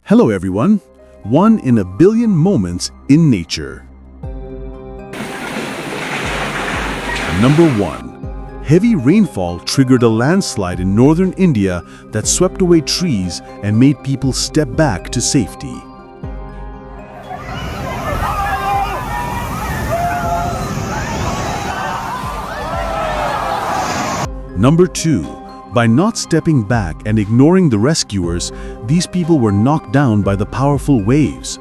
Hello everyone, 1 in a billion moments in nature. Number 1. Heavy rainfall triggered a landslide in northern India that swept away trees and made people step back to safety. Number 2. By not stepping back and ignoring the rescuers, these people were knocked down by the powerful waves.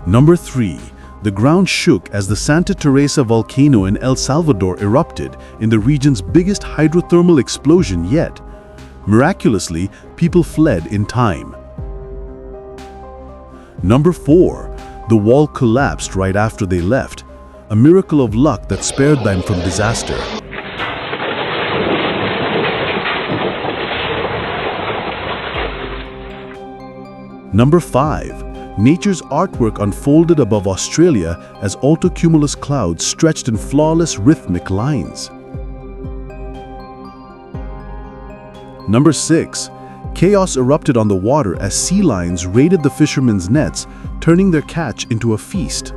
Number 3. The ground shook as the Santa Teresa volcano in El Salvador erupted in the region's biggest hydrothermal explosion yet. Miraculously, people fled in time. Number 4. The wall collapsed right after they left, a miracle of luck that spared them from disaster. Number 5. Nature's artwork unfolded above Australia as altocumulus clouds stretched in flawless rhythmic lines. Number 6. Chaos erupted on the water as sea lions raided the fishermen's nets, turning their catch into a feast.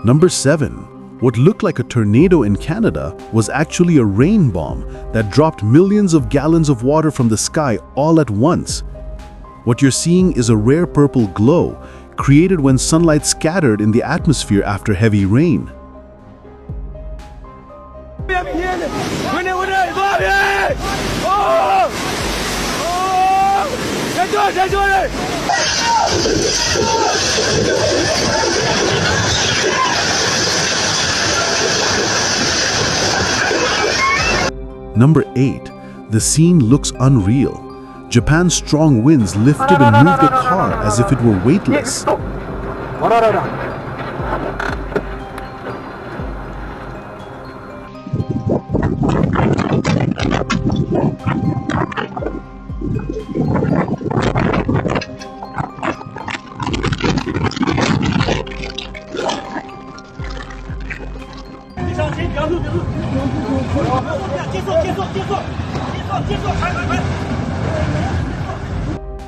Number 7. What looked like a tornado in Canada was actually a rain bomb that dropped millions of gallons of water from the sky all at once. What you're seeing is a rare purple glow, created when sunlight scattered in the atmosphere after heavy rain. Number 8. The scene looks unreal. Japan's strong winds lifted and moved the car as if it were weightless.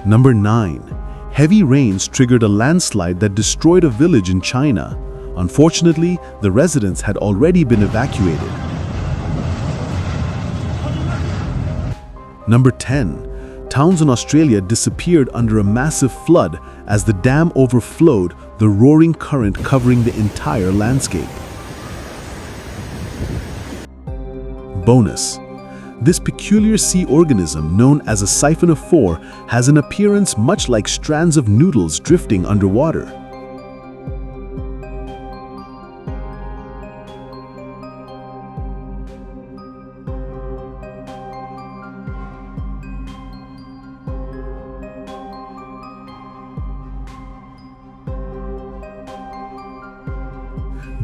Number 9. Heavy rains triggered a landslide that destroyed a village in China. Unfortunately, the residents had already been evacuated. Number 10. Towns in Australia disappeared under a massive flood as the dam overflowed, the roaring current covering the entire landscape. Bonus. This peculiar sea organism, known as a siphonophore, has an appearance much like strands of noodles drifting underwater.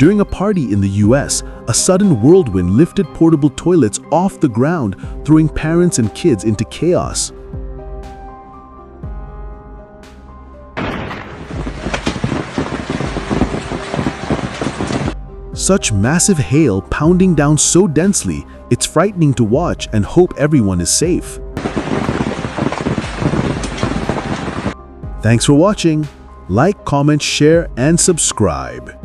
During a party in the US, a sudden whirlwind lifted portable toilets off the ground, throwing parents and kids into chaos. Such massive hail pounding down so densely, it's frightening to watch and hope everyone is safe. Thanks for watching. Like, comment, share, and subscribe.